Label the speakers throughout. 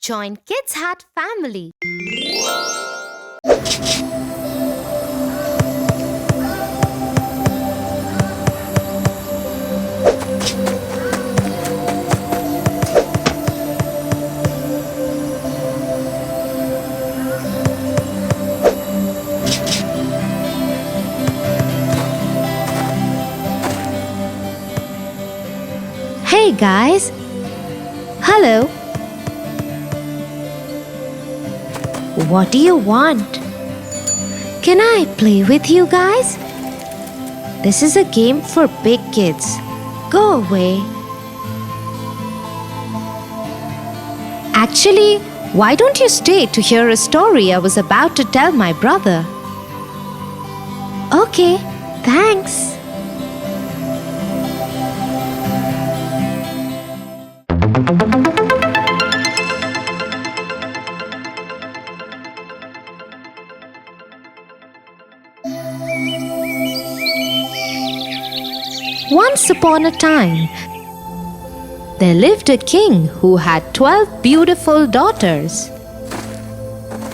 Speaker 1: Join Kids Hut family. Hey guys. Hello. What do you want? Can I play with you guys? This is a game for big kids. Go away. Actually, why don't you stay to hear a story I was about to tell my brother? Okay, thanks. Once upon a time, there lived a king who had 12 beautiful daughters.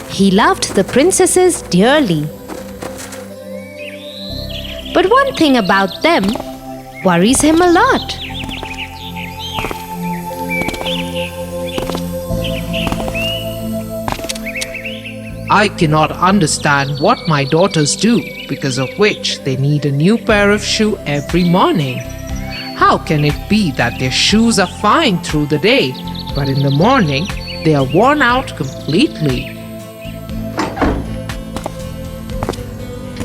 Speaker 1: He loved the princesses dearly. But one thing about them worries him a lot.
Speaker 2: I cannot understand what my daughters do, because of which they need a new pair of shoes every morning. How can it be that their shoes are fine through the day, but in the morning they are worn out completely?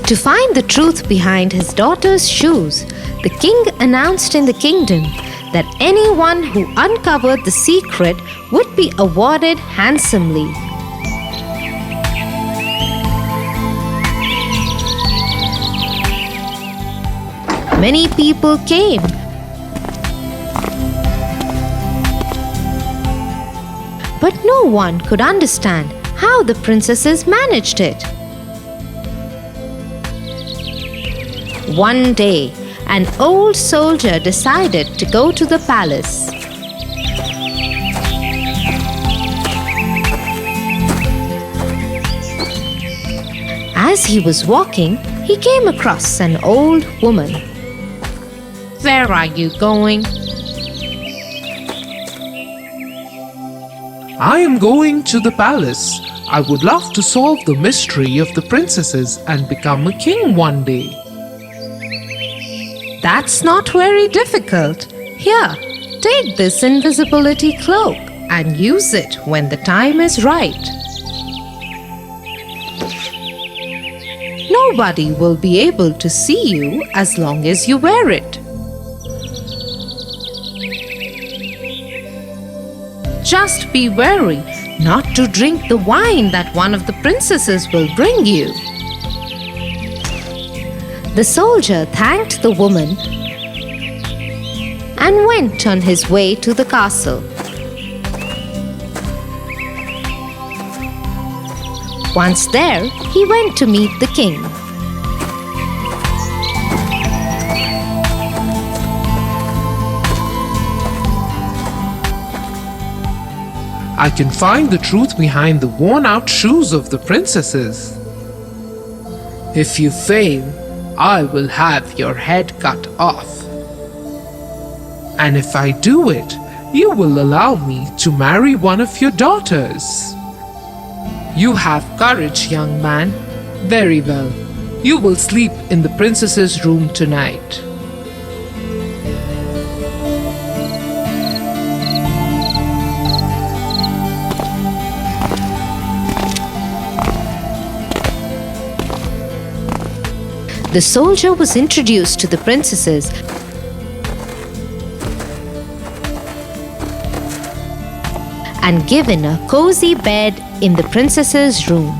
Speaker 1: To find the truth behind his daughter's shoes, the king announced in the kingdom that anyone who uncovered the secret would be awarded handsomely. Many people came. But no one could understand how the princesses managed it. One day, an old soldier decided to go to the palace. As he was walking, he came across an old woman.
Speaker 2: Where are you going? I am going to the palace. I would love to solve the mystery of the princesses and become a king one day.
Speaker 1: That's not very difficult. Here, take this invisibility cloak and use it when the time is right. Nobody will be able to see you as long as you wear it. Just be wary not to drink the wine that one of the princesses will bring you. The soldier thanked the woman and went on his way to the castle. Once there, he went to meet the king.
Speaker 2: I can find the truth behind the worn-out shoes of the princesses. If you fail, I will have your head cut off. And if I do it, you will allow me to marry one of your daughters. You have courage, young man. Very well. You will sleep in the princess's room tonight.
Speaker 1: The soldier was introduced to the princesses and given a cozy bed in the princess's room.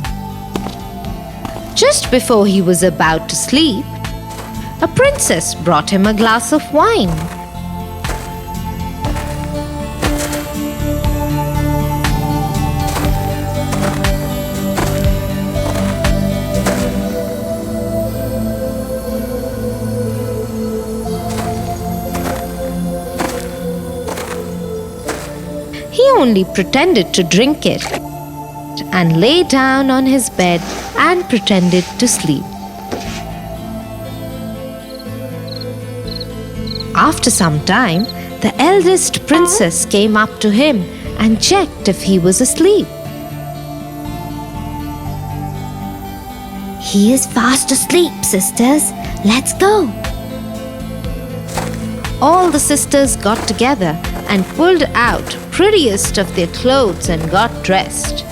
Speaker 1: Just before he was about to sleep, a princess brought him a glass of wine. only pretended to drink it and lay down on his bed and pretended to sleep. After some time, the eldest princess came up to him and checked if he was asleep.
Speaker 3: He is fast asleep, sisters. Let's go.
Speaker 1: All the sisters got together and pulled out prettiest of their clothes and got dressed.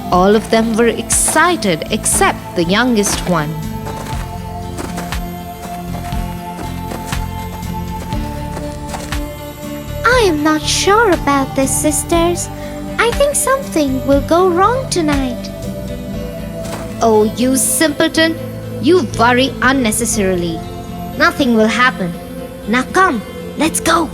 Speaker 1: All of them were excited except the youngest one.
Speaker 3: I am not sure about this, sisters. I think something will go wrong tonight.
Speaker 1: Oh, you simpleton! You worry unnecessarily. Nothing will happen.
Speaker 3: Now come, let's go.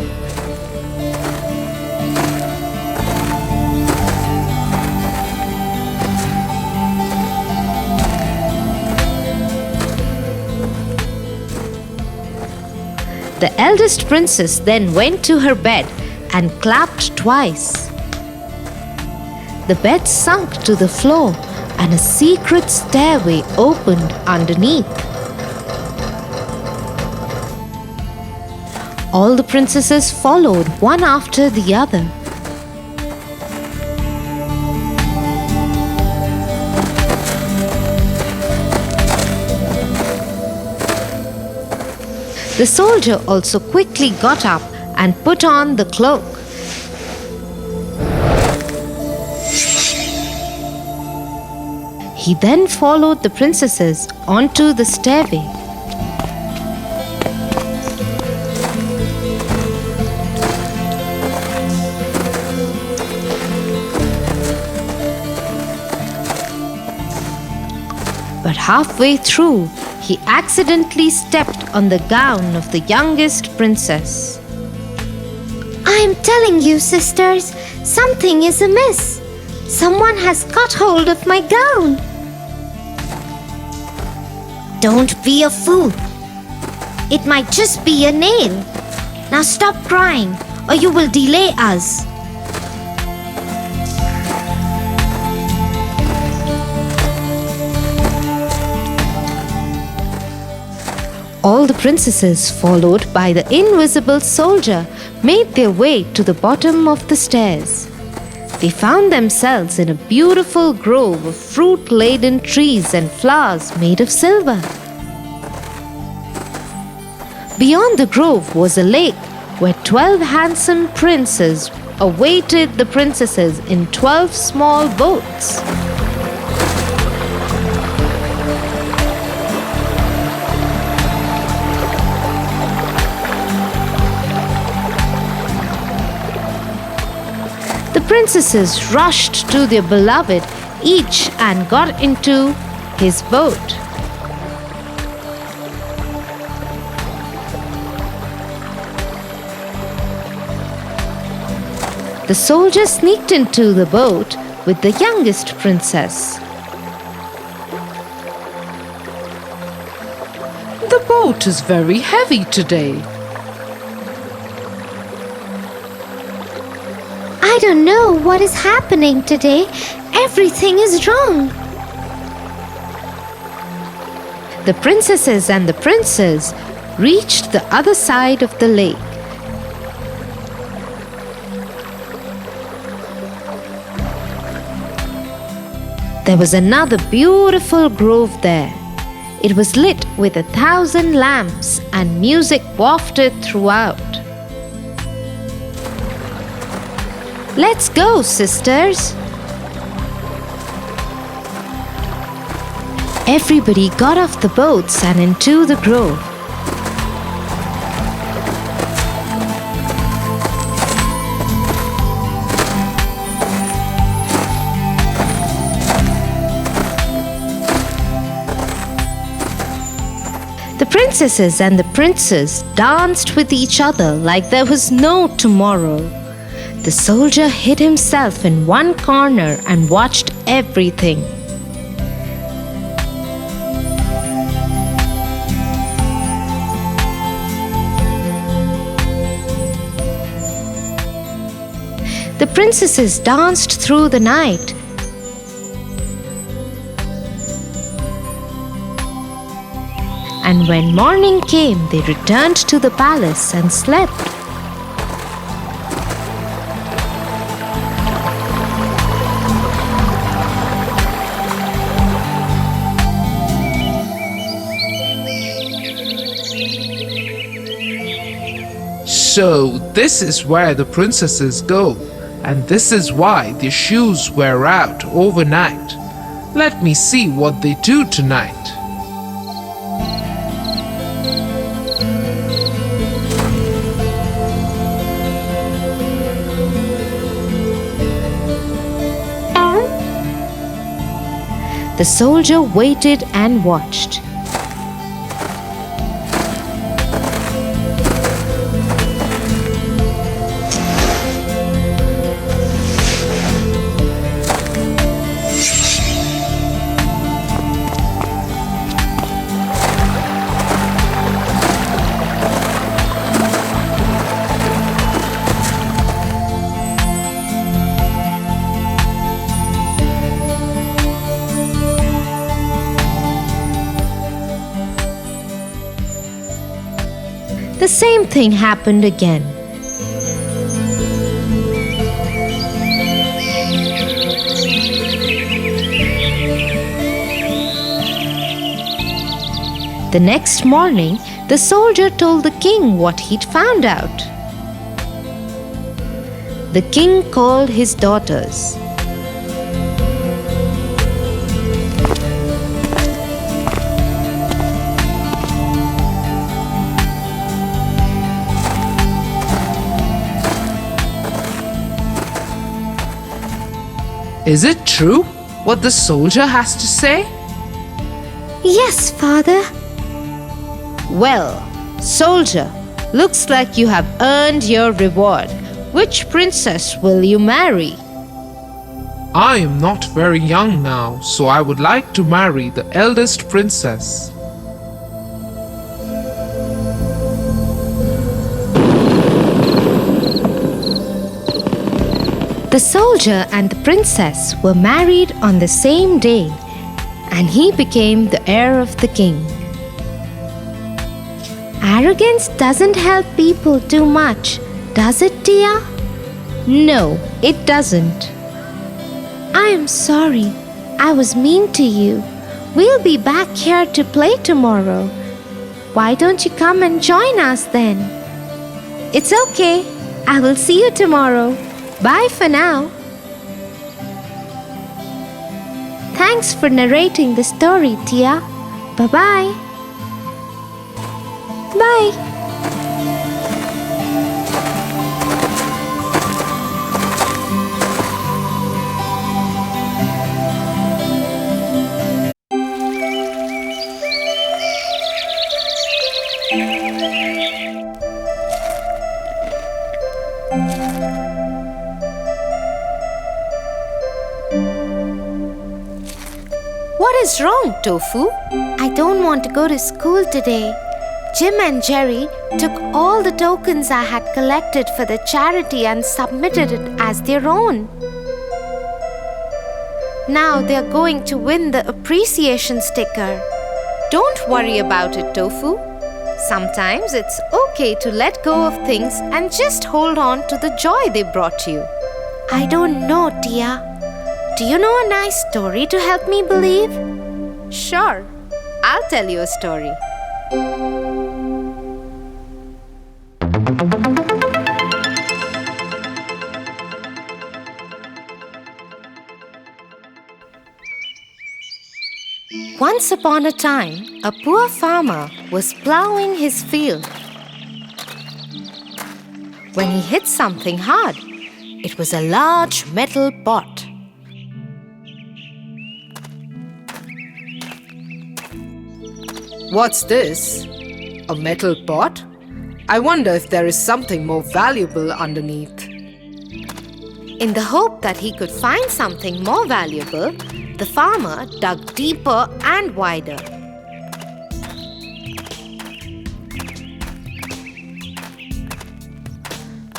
Speaker 1: The eldest princess then went to her bed and clapped twice. The bed sunk to the floor and a secret stairway opened underneath. All the princesses followed one after the other. The soldier also quickly got up and put on the cloak. He then followed the princesses onto the stairway. But halfway through, he accidentally stepped on the gown of the youngest princess.
Speaker 3: I am telling you, sisters, something is amiss. Someone has got hold of my gown. Don't be a fool. It might just be a nail. Now stop crying, or you will delay us.
Speaker 1: All the princesses, followed by the invisible soldier, made their way to the bottom of the stairs. They found themselves in a beautiful grove of fruit-laden trees and flowers made of silver. Beyond the grove was a lake where 12 handsome princes awaited the princesses in 12 small boats. The princesses rushed to their beloved, each and got into his boat. The soldier sneaked into the boat with the youngest princess.
Speaker 2: The boat is very heavy today.
Speaker 3: I don't know what is happening today. Everything is wrong.
Speaker 1: The princesses and the princes reached the other side of the lake. There was another beautiful grove there. It was lit with 1,000 lamps and music wafted throughout. Let's go, sisters. Everybody got off the boats and into the grove. The princesses and the princes danced with each other like there was no tomorrow. The soldier hid himself in one corner and watched everything. The princesses danced through the night. And when morning came, they returned to the palace and slept.
Speaker 2: So, this is where the princesses go, and this is why their shoes wear out overnight. Let me see what they do tonight.
Speaker 1: The soldier waited and watched. The same thing happened again. The next morning, the soldier told the king what he'd found out. The king called his daughters.
Speaker 2: Is it true what the soldier has to say?
Speaker 3: Yes, father.
Speaker 1: Well, soldier, looks like you have earned your reward. Which princess will you marry?
Speaker 2: I am not very young now, so I would like to marry the eldest princess.
Speaker 1: The soldier and the princess were married on the same day, and he became the heir of the king.
Speaker 3: Arrogance doesn't help people too much, does it, Tia?
Speaker 1: No, it doesn't.
Speaker 3: I am sorry. I was mean to you. We'll be back here to play tomorrow. Why don't you come and join us then?
Speaker 1: It's okay.
Speaker 3: I will see you tomorrow.
Speaker 1: Bye for now.
Speaker 3: Thanks for narrating the story, Tia. Bye-bye.
Speaker 1: Bye. What is wrong, Tofu?
Speaker 3: I don't want to go to school today. Jim and Jerry took all the tokens I had collected for the charity and submitted it as their own. Now they are going to win the appreciation sticker.
Speaker 1: Don't worry about it, Tofu. Sometimes it's okay to let go of things and just hold on to the joy they brought you.
Speaker 3: I don't know, Tia. Do you know a nice story to help me believe?
Speaker 1: Sure, I'll tell you a story. Once upon a time, a poor farmer was plowing his field. When he hit something hard, it was a large metal pot.
Speaker 2: What's this? A metal pot? I wonder if there is something more valuable underneath.
Speaker 1: In the hope that he could find something more valuable, the farmer dug deeper and wider.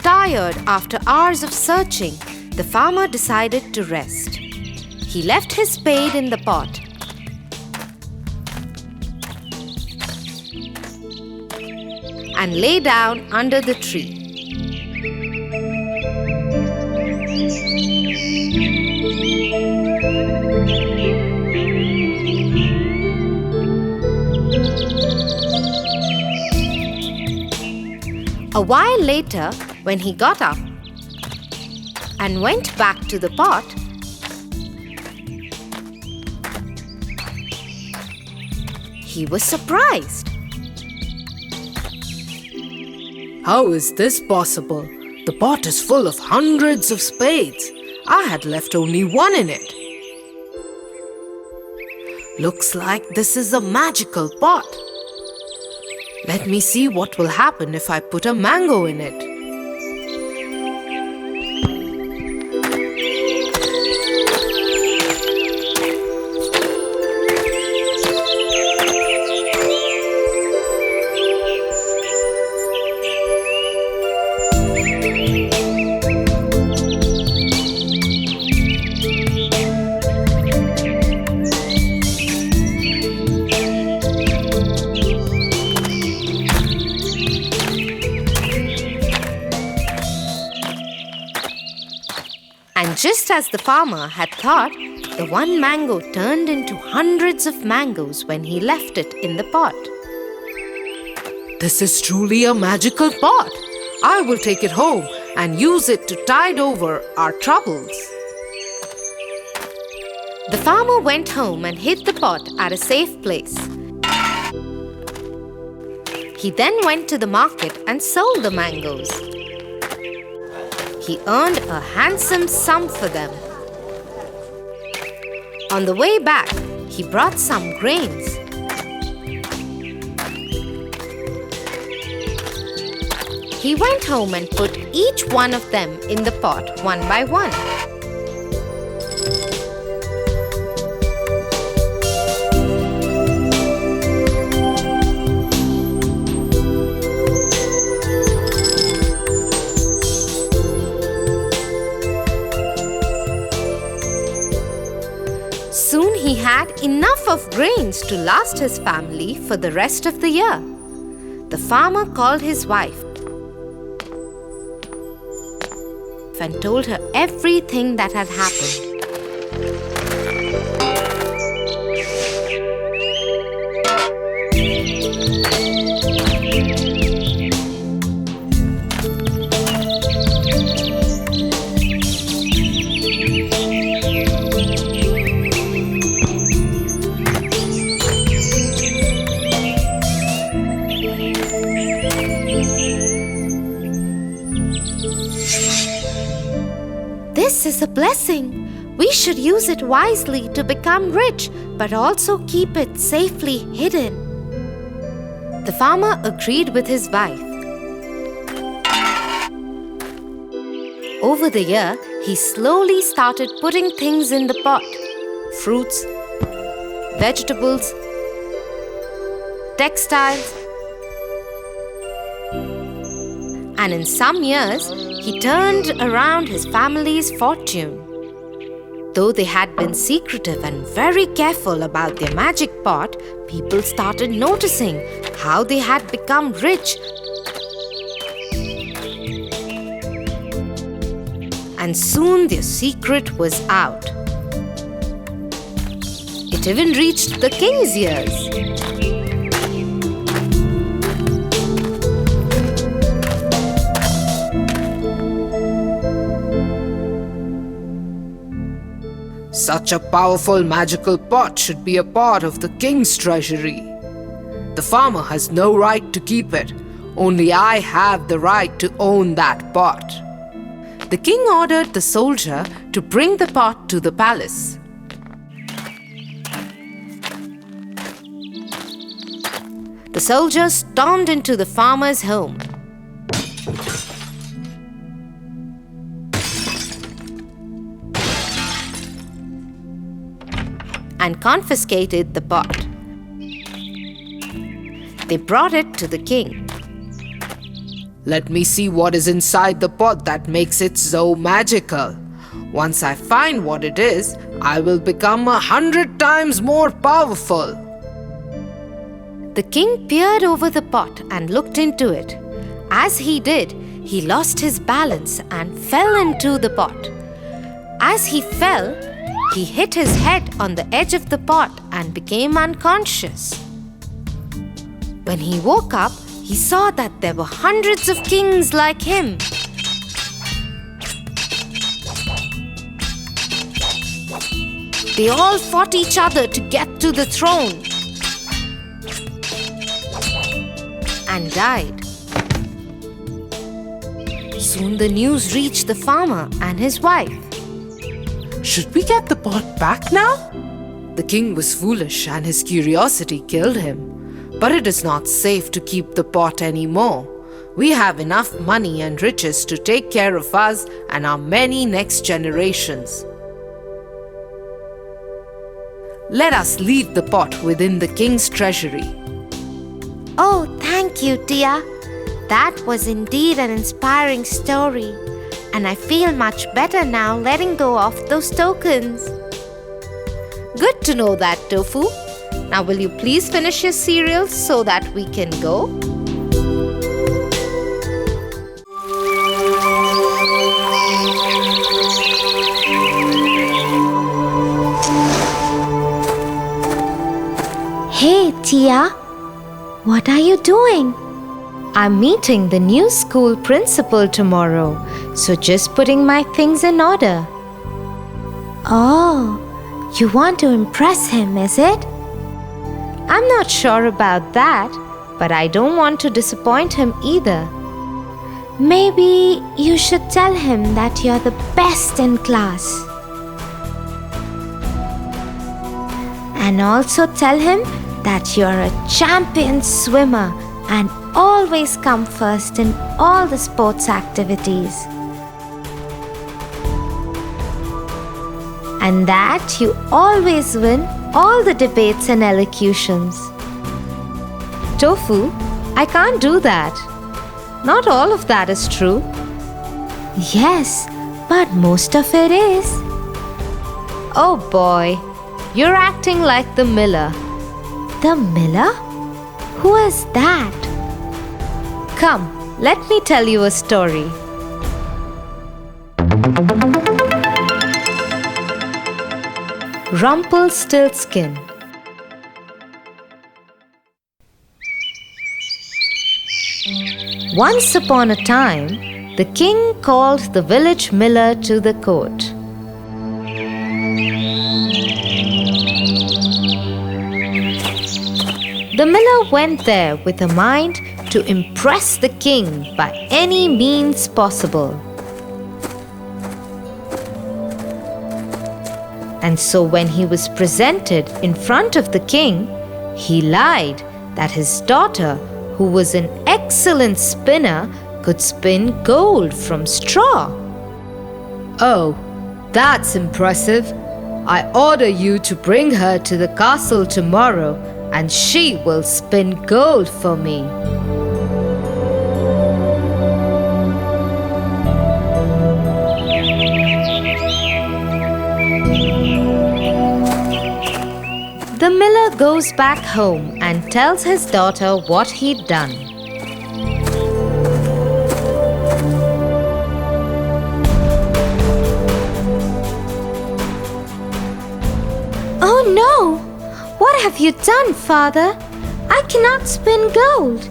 Speaker 1: Tired after hours of searching, The farmer decided to rest. He left his spade in the pot and lay down under the tree. A while later, when he got up and went back to the pot, he was surprised.
Speaker 2: How is this possible? The pot is full of hundreds of spades. I had left only one in it. Looks like this is a magical pot. Let me see what will happen if I put a mango in it.
Speaker 1: And just as the farmer had thought, the one mango turned into hundreds of mangoes when he left it in the pot.
Speaker 2: This is truly a magical pot. I will take it home and use it to tide over our troubles.
Speaker 1: The farmer went home and hid the pot at a safe place. He then went to the market and sold the mangoes. He earned a handsome sum for them. On the way back, he brought some grains. He went home and put each one of them in the pot one by one. Soon he had enough of grains to last his family for the rest of the year. The farmer called his wife and told her everything that had happened. This is a blessing. We should use it wisely to become rich, but also keep it safely hidden. The farmer agreed with his wife. Over the year, he slowly started putting things in the pot: fruits, vegetables, textiles, and in some years, he turned around his family's fortune. Though they had been secretive and very careful about their magic pot, people started noticing how they had become rich. And soon their secret was out. It even reached the king's ears.
Speaker 2: Such a powerful magical pot should be a part of the king's treasury. The farmer has no right to keep it. Only I have the right to own that pot. The king ordered the soldier to bring the pot to the palace.
Speaker 1: The soldier stormed into the farmer's home. And confiscated the pot. They brought it to the king.
Speaker 2: Let me see what is inside the pot that makes it so magical. Once I find what it is, I will become 100 times more powerful.
Speaker 1: The king peered over the pot and looked into it. As he did, he lost his balance and fell into the pot. As he fell, he hit his head on the edge of the pot and became unconscious. When he woke up, he saw that there were hundreds of kings like him. They all fought each other to get to the throne and died. Soon the news reached the farmer and his wife.
Speaker 2: Should we get the pot back now? The king was foolish and his curiosity killed him. But it is not safe to keep the pot anymore. We have enough money and riches to take care of us and our many next generations. Let us leave the pot within the king's treasury.
Speaker 3: Oh, thank you, Tia. That was indeed an inspiring story. And I feel much better now letting go of those tokens.
Speaker 1: Good to know that, Tofu. Now will you please finish your cereal so that we can go?
Speaker 3: Hey, Tia. What are you doing?
Speaker 1: I'm meeting the new school principal tomorrow, so just putting my things in order.
Speaker 3: Oh, you want to impress him, is it?
Speaker 1: I'm not sure about that, but I don't want to disappoint him either.
Speaker 3: Maybe you should tell him that you're the best in class. And also tell him that you're a champion swimmer and always come first in all the sports activities. And that you always win all the debates and elocutions.
Speaker 1: Tofu, I can't do that. Not all of that is true.
Speaker 3: Yes, but most of it is.
Speaker 1: Oh boy, you're acting like the miller.
Speaker 3: The miller? Who is that?
Speaker 1: Come, let me tell you a story. Rumpelstiltskin. Once upon a time, the king called the village miller to the court. The miller went there with a mind to impress the king by any means possible. And so when he was presented in front of the king, he lied that his daughter, who was an excellent spinner, could spin gold from straw.
Speaker 4: Oh, that's impressive. I order you to bring her to the castle tomorrow, and she will spin gold for me.
Speaker 1: The miller goes back home and tells his daughter what he'd done.
Speaker 3: Oh no! What have you done, father? I cannot spin gold.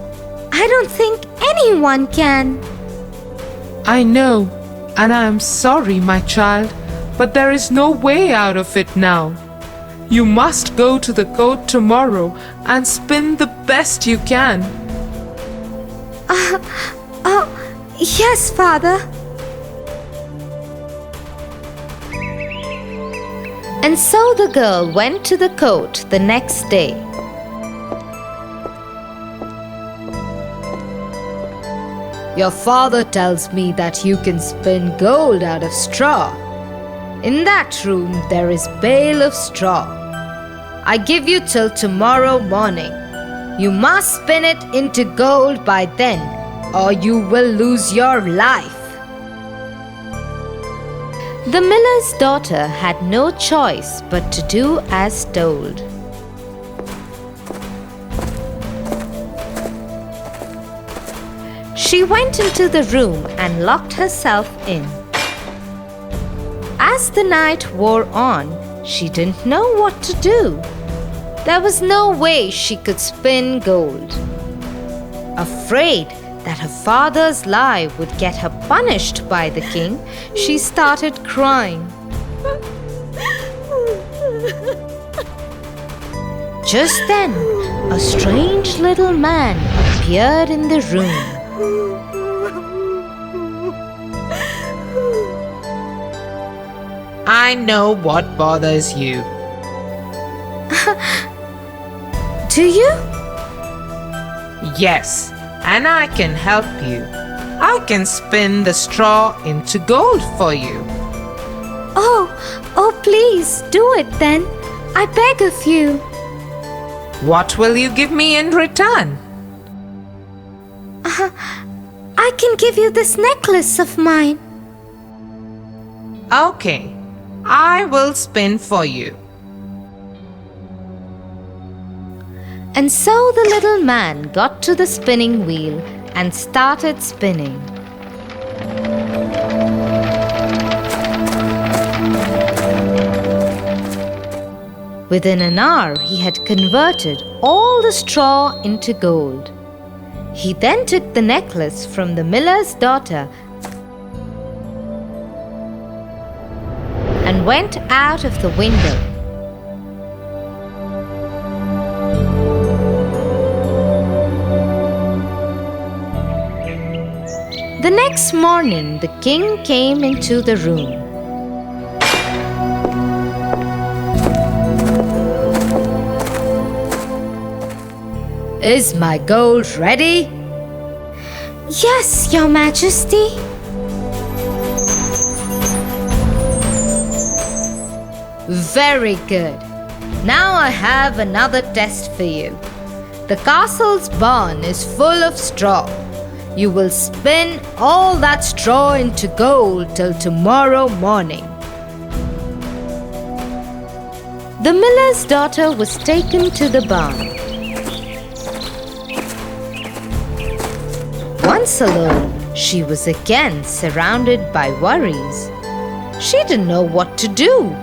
Speaker 3: I don't think anyone can.
Speaker 2: I know, and I am sorry, my child, but there is no way out of it now. You must go to the court tomorrow and spin the best you can.
Speaker 3: Oh, yes, father.
Speaker 1: And so the girl went to the court the next day.
Speaker 4: Your father tells me that you can spin gold out of straw. In that room there is bale of straw. I give you till tomorrow morning. You must spin it into gold by then, or you will lose your life.
Speaker 1: The miller's daughter had no choice but to do as told. She went into the room and locked herself in. As the night wore on, she didn't know what to do. There was no way she could spin gold. Afraid that her father's lie would get her punished by the king, she started crying. Just then, a strange little man appeared in the room.
Speaker 2: I know what bothers you.
Speaker 1: Do you?
Speaker 2: Yes, and I can help you. I can spin the straw into gold for you.
Speaker 1: Oh, please do it then. I beg of you.
Speaker 2: What will you give me in return?
Speaker 1: I can give you this necklace of mine.
Speaker 2: Okay, I will spin for you.
Speaker 1: And so the little man got to the spinning wheel and started spinning. Within an hour, he had converted all the straw into gold. He then took the necklace from the miller's daughter and went out of the window. The next morning, the king came into the room.
Speaker 4: Is my gold ready?
Speaker 1: Yes, Your Majesty.
Speaker 4: Very good. Now I have another test for you. The castle's barn is full of straw. You will spin all that straw into gold till tomorrow morning.
Speaker 1: The miller's daughter was taken to the barn. Once alone, she was again surrounded by worries. She didn't know what to do.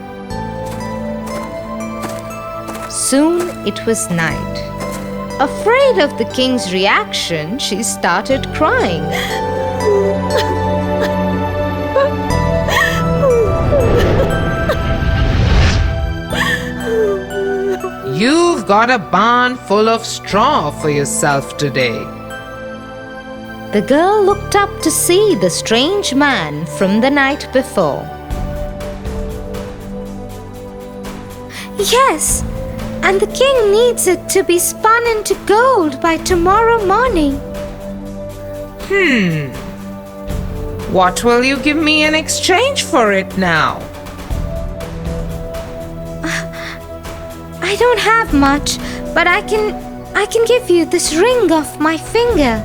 Speaker 1: Soon it was night. Afraid of the king's reaction, she started crying.
Speaker 2: You've got a barn full of straw for yourself today.
Speaker 1: The girl looked up to see the strange man from the night before. Yes, and the king needs it to be spun into gold by tomorrow morning.
Speaker 2: What will you give me in exchange for it now?
Speaker 1: I don't have much, but I can give you this ring off my finger.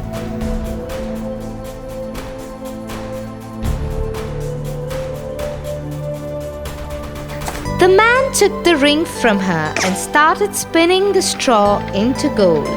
Speaker 1: The man took the ring from her and started spinning the straw into gold.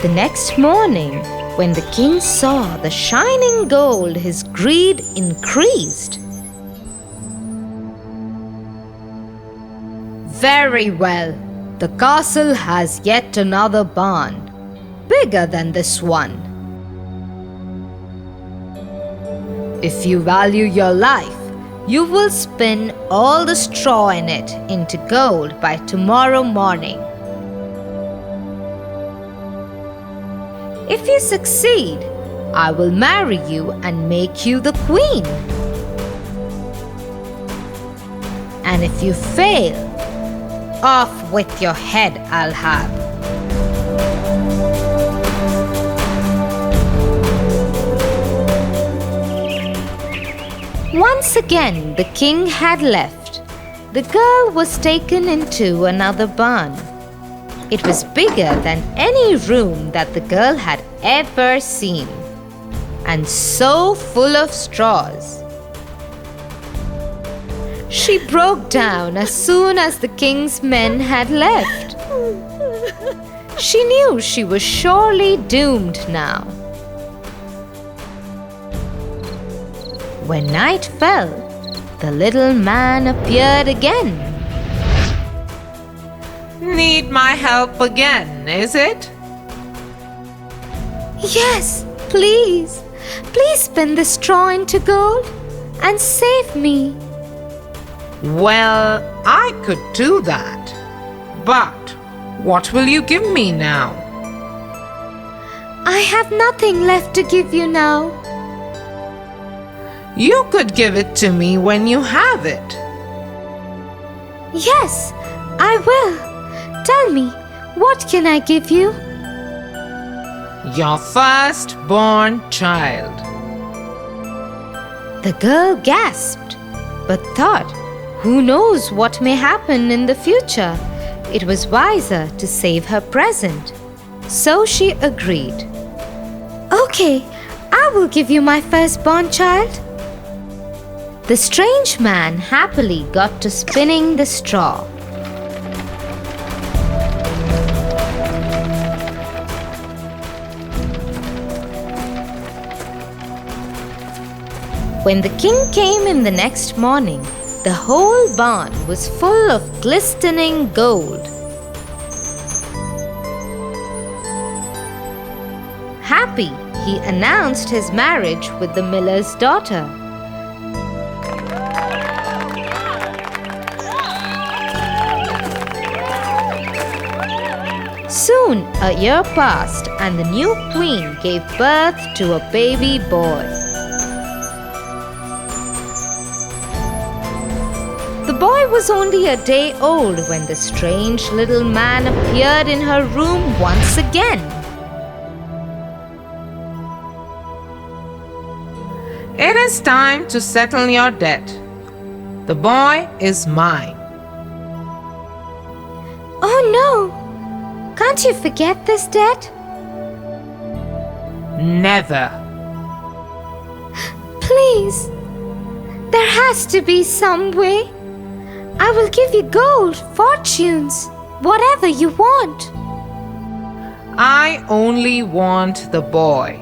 Speaker 1: The next morning, when the king saw the shining gold, his greed increased.
Speaker 4: Very well. The castle has yet another barn, bigger than this one. If you value your life, you will spin all the straw in it into gold by tomorrow morning. If you succeed, I will marry you and make you the queen. And if you fail, off with your head I'll have.
Speaker 1: Once again, the king had left. The girl was taken into another barn. It was bigger than any room that the girl had ever seen, and so full of straws. She broke down as soon as the king's men had left. She knew she was surely doomed now. When night fell, the little man appeared again.
Speaker 2: Need my help again, is it?
Speaker 1: Yes, please. Please spin the straw into gold and save me.
Speaker 2: Well, I could do that. But what will you give me now?
Speaker 1: I have nothing left to give you now.
Speaker 2: You could give it to me when you have it.
Speaker 1: Yes, I will. Tell me, what can I give you?
Speaker 2: Your firstborn child.
Speaker 1: The girl gasped, but thought, who knows what may happen in the future? It was wiser to save her present. So she agreed. Okay, I will give you my firstborn child. The strange man happily got to spinning the straw. When the king came in the next morning, the whole barn was full of glistening gold. Happy, he announced his marriage with the miller's daughter. Soon a year passed and the new queen gave birth to a baby boy. The boy was only a day old when the strange little man appeared in her room once again.
Speaker 2: It is time to settle your debt. The boy is mine.
Speaker 1: Oh no! Can't you forget this debt?
Speaker 2: Never.
Speaker 1: Please, there has to be some way. I will give you gold, fortunes, whatever you want.
Speaker 2: I only want the boy,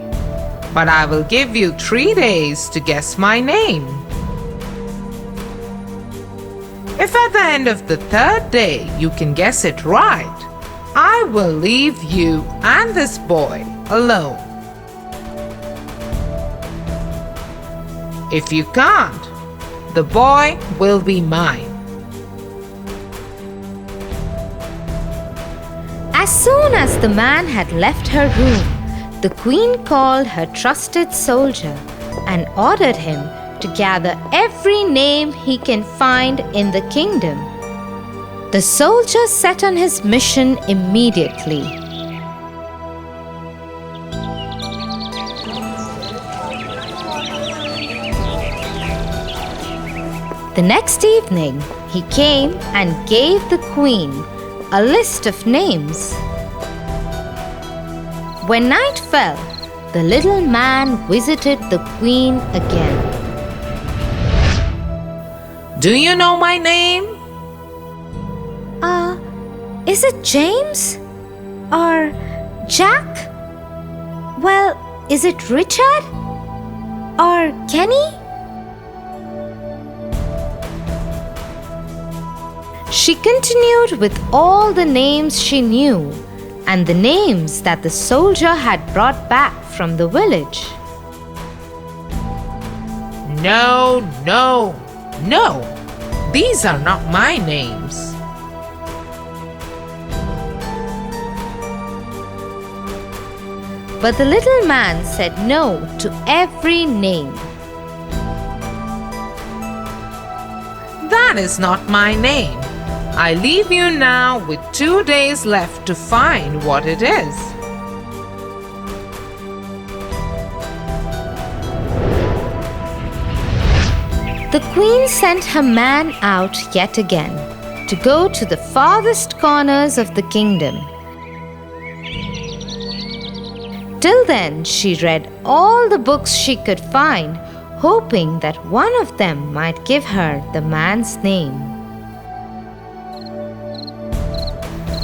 Speaker 2: but I will give you 3 days to guess my name. If at the end of the 3rd day you can guess it right, I will leave you and this boy alone. If you can't, the boy will be mine.
Speaker 1: As soon as the man had left her room, the queen called her trusted soldier and ordered him to gather every name he can find in the kingdom. The soldier set on his mission immediately. The next evening, he came and gave the queen a list of names. When night fell, the little man visited the queen again.
Speaker 2: Do you know my name?
Speaker 1: Is it James? Or Jack? Well, is it Richard? Or Kenny? She continued with all the names she knew and the names that the soldier had brought back from the village.
Speaker 2: No, no, no. These are not my names.
Speaker 1: But the little man said no to every name.
Speaker 2: That is not my name. I leave you now with 2 days left to find what it is.
Speaker 1: The queen sent her man out yet again to go to the farthest corners of the kingdom. Till then, she read all the books she could find, hoping that one of them might give her the man's name.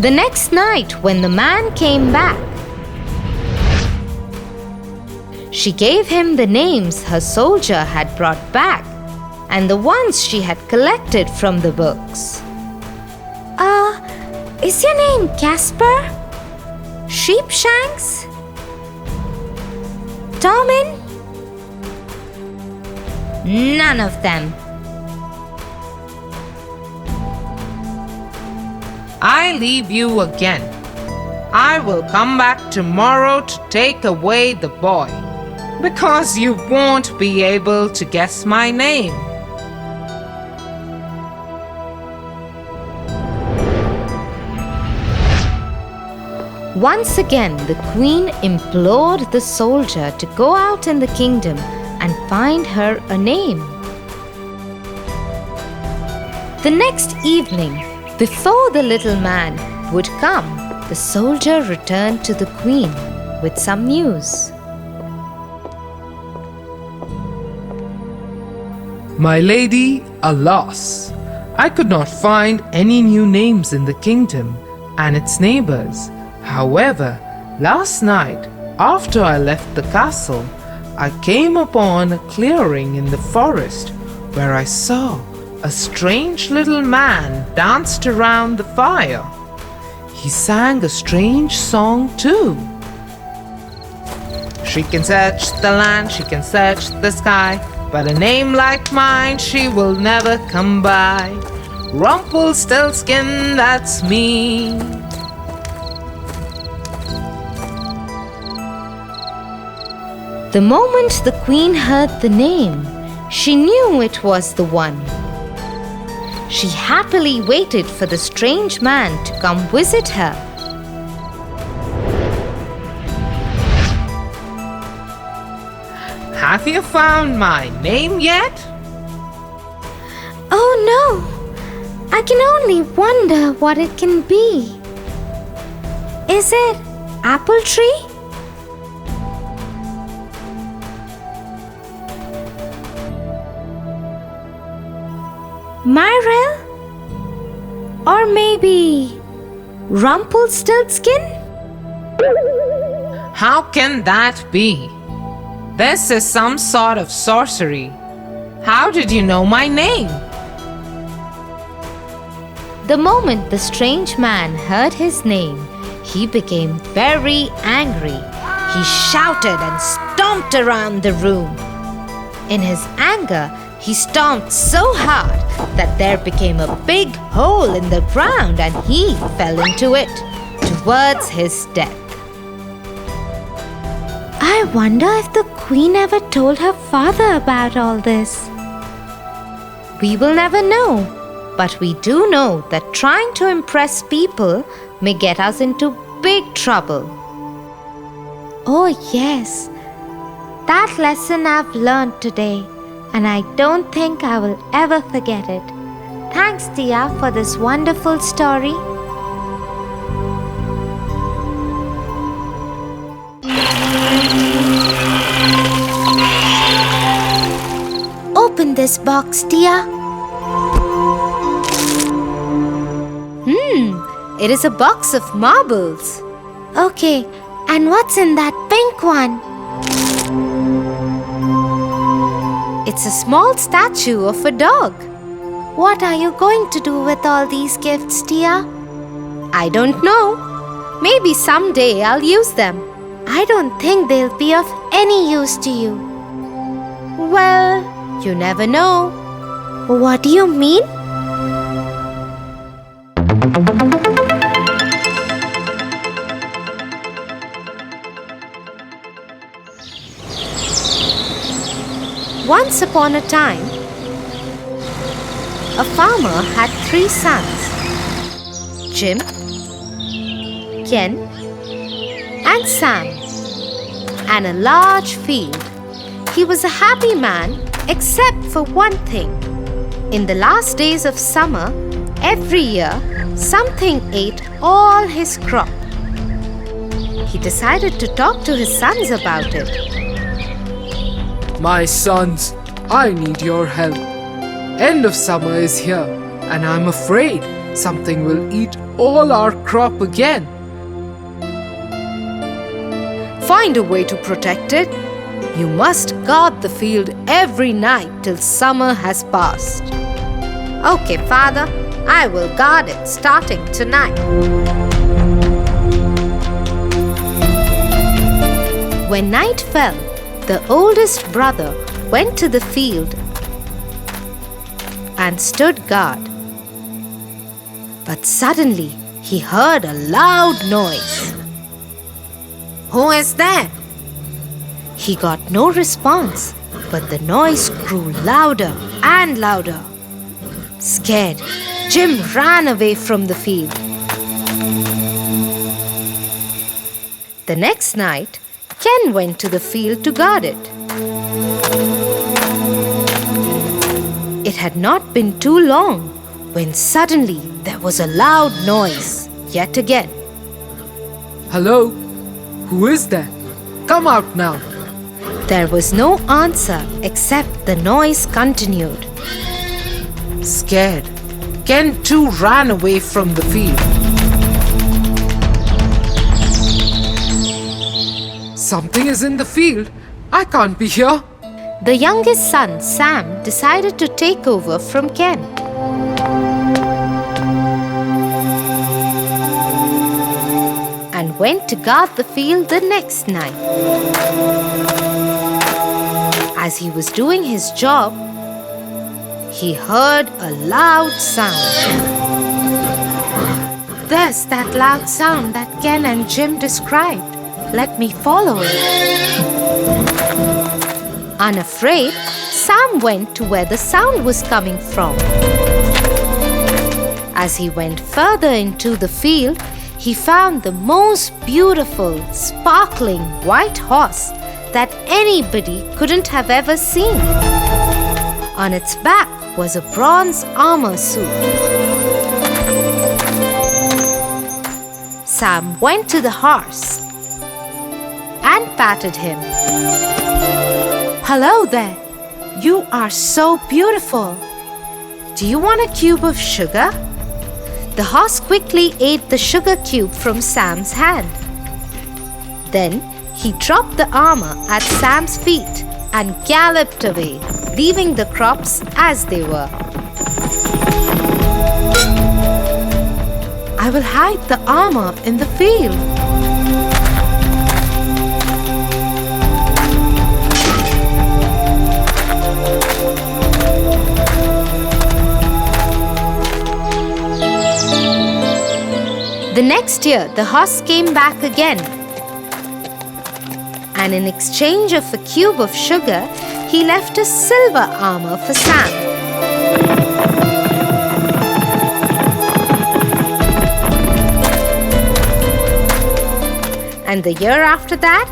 Speaker 1: The next night, when the man came back, she gave him the names her soldier had brought back and the ones she had collected from the books.
Speaker 3: Is your name Casper? Sheepshanks? Tormin?
Speaker 1: None of them.
Speaker 2: I leave you again. I will come back tomorrow to take away the boy, because you won't be able to guess my name.
Speaker 1: Once again, the queen implored the soldier to go out in the kingdom and find her a name. The next evening, before the little man would come, the soldier returned to the queen with some news.
Speaker 2: My lady, alas, I could not find any new names in the kingdom and its neighbors. However, last night, after I left the castle, I came upon a clearing in the forest where I saw a strange little man danced around the fire. He sang a strange song too. She can search the land, she can search the sky, but a name like mine she will never come by. Rumpelstiltskin, that's me.
Speaker 1: The moment the queen heard the name, she knew it was the one. She happily waited for the strange man to come visit her.
Speaker 2: Have you found my name yet?
Speaker 3: Oh no! I can only wonder what it can be. Is it apple tree? Myrrel? Or maybe Rumpelstiltskin?
Speaker 2: How can that be? This is some sort of sorcery. How did you know my name?
Speaker 1: The moment the strange man heard his name, he became very angry. He shouted and stomped around the room. In his anger, he stomped so hard that there became a big hole in the ground and he fell into it, towards his death.
Speaker 3: I wonder if the queen ever told her father about all this.
Speaker 1: We will never know, but we do know that trying to impress people may get us into big trouble.
Speaker 3: Oh yes, that lesson I've learned today, and I don't think I will ever forget it. Thanks, Tia, for this wonderful story. Open this box, Tia.
Speaker 1: It is a box of marbles.
Speaker 3: Okay, and what's in that pink one?
Speaker 1: It's a small statue of a dog.
Speaker 3: What are you going to do with all these gifts, Tia?
Speaker 1: I don't know. Maybe someday I'll use them.
Speaker 3: I don't think they'll be of any use to you.
Speaker 1: Well, you never know.
Speaker 3: What do you mean?
Speaker 1: Once upon a time, a farmer had 3 sons, Jim, Ken, and Sam, and a large field. He was a happy man except for one thing. In the last days of summer, every year, something ate all his crop. He decided to talk to his sons about it.
Speaker 5: My sons, I need your help. End of summer is here, and I'm afraid something will eat all our crop again.
Speaker 4: Find a way to protect it. You must guard the field every night till summer has passed.
Speaker 1: Okay, Father, I will guard it starting tonight. When night fell, the oldest brother went to the field and stood guard. But suddenly he heard a loud noise. Who is there? He got no response, but the noise grew louder and louder. Scared, Jim ran away from the field. The next night, Ken went to the field to guard it. It had not been too long when suddenly there was a loud noise yet again.
Speaker 5: Hello? Who is that? Come out now.
Speaker 1: There was no answer except the noise continued.
Speaker 2: Scared, Ken too ran away from the field.
Speaker 5: Something is in the field. I can't be here.
Speaker 1: The youngest son, Sam, decided to take over from Ken. And went to guard the field the next night. As he was doing his job, he heard a loud sound. There's that loud sound that Ken and Jim described. Let me follow it. Unafraid, Sam went to where the sound was coming from. As he went further into the field, he found the most beautiful, sparkling white horse that anybody couldn't have ever seen. On its back was a bronze armor suit. Sam went to the horse and patted him. Hello there. You are so beautiful. Do you want a cube of sugar? The horse quickly ate the sugar cube from Sam's hand. Then he dropped the armor at Sam's feet and galloped away, leaving the crops as they were. I will hide the armor in the field. The next year, the horse came back again. And in exchange of a cube of sugar, he left a silver armor for Sam. And the year after that,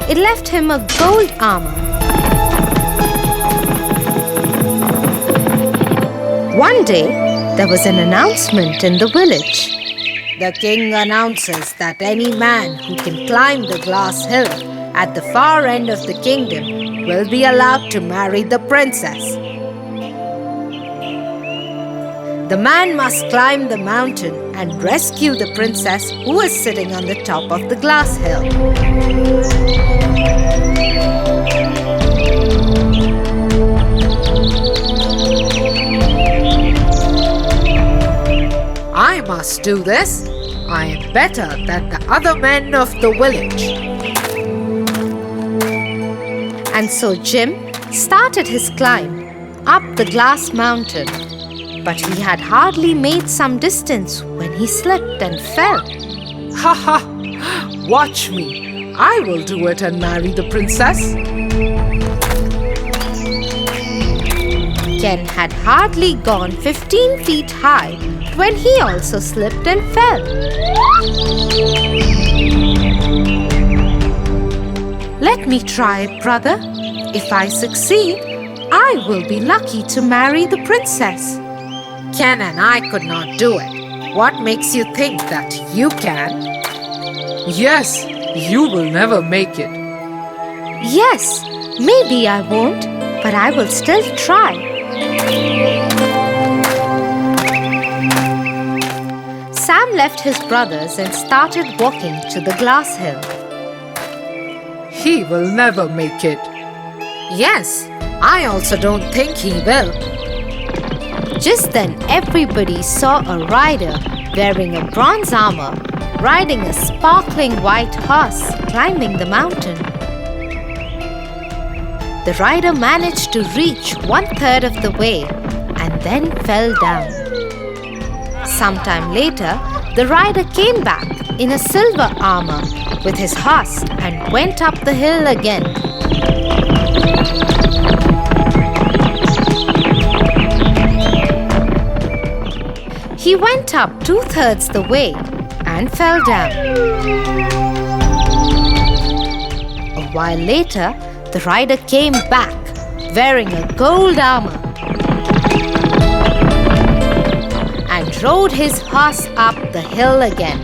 Speaker 1: it left him a gold armor. One day, there was an announcement in the village. The king announces that any man who can climb the glass hill at the far end of the kingdom will be allowed to marry the princess. The man must climb the mountain and rescue the princess who is sitting on the top of the glass hill. I must do this. I am better than the other men of the village. And so Jim started his climb up the glass mountain. But he had hardly made some distance when he slipped and fell.
Speaker 5: Ha ha! Watch me. I will do it and marry the princess.
Speaker 1: Ken had hardly gone 15 feet high when he also slipped and fell. Let me try it, brother. If I succeed, I will be lucky to marry the princess.
Speaker 2: Ken and I could not do it. What makes you think that you can?
Speaker 5: Yes, you will never make it.
Speaker 1: Yes, maybe I won't, but I will still try. Sam left his brothers and started walking to the glass hill.
Speaker 5: He will never make it.
Speaker 2: Yes, I also don't think he will.
Speaker 1: Just then, everybody saw a rider wearing a bronze armor, riding a sparkling white horse, climbing the mountain. The rider managed to reach 1/3 of the way and then fell down. Sometime later, the rider came back in a silver armor with his horse and went up the hill again. He went up 2/3 the way and fell down. A while later, the rider came back wearing a gold armor and rode his horse up the hill again.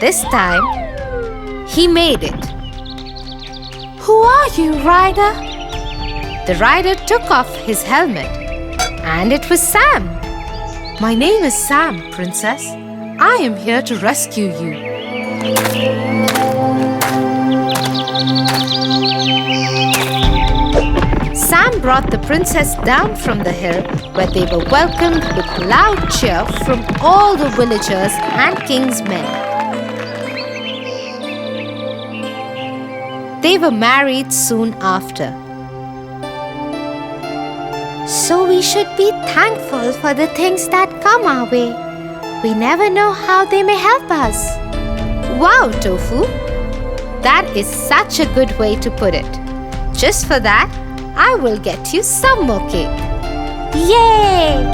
Speaker 1: This time, he made it. "Who are you, rider?" The rider took off his helmet, and it was Sam. "My name is Sam, Princess. I am here to rescue you." Sam brought the princess down from the hill, where they were welcomed with loud cheer from all the villagers and king's men. They were married soon after.
Speaker 3: So we should be thankful for the things that come our way. We never know how they may help us.
Speaker 1: Wow, Tofu! That is such a good way to put it. Just for that, I will get you some more cake.
Speaker 3: Yay!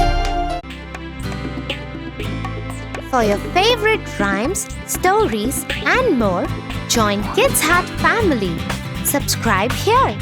Speaker 3: For your favorite rhymes, stories, and more, join Kids Hut family. Subscribe here.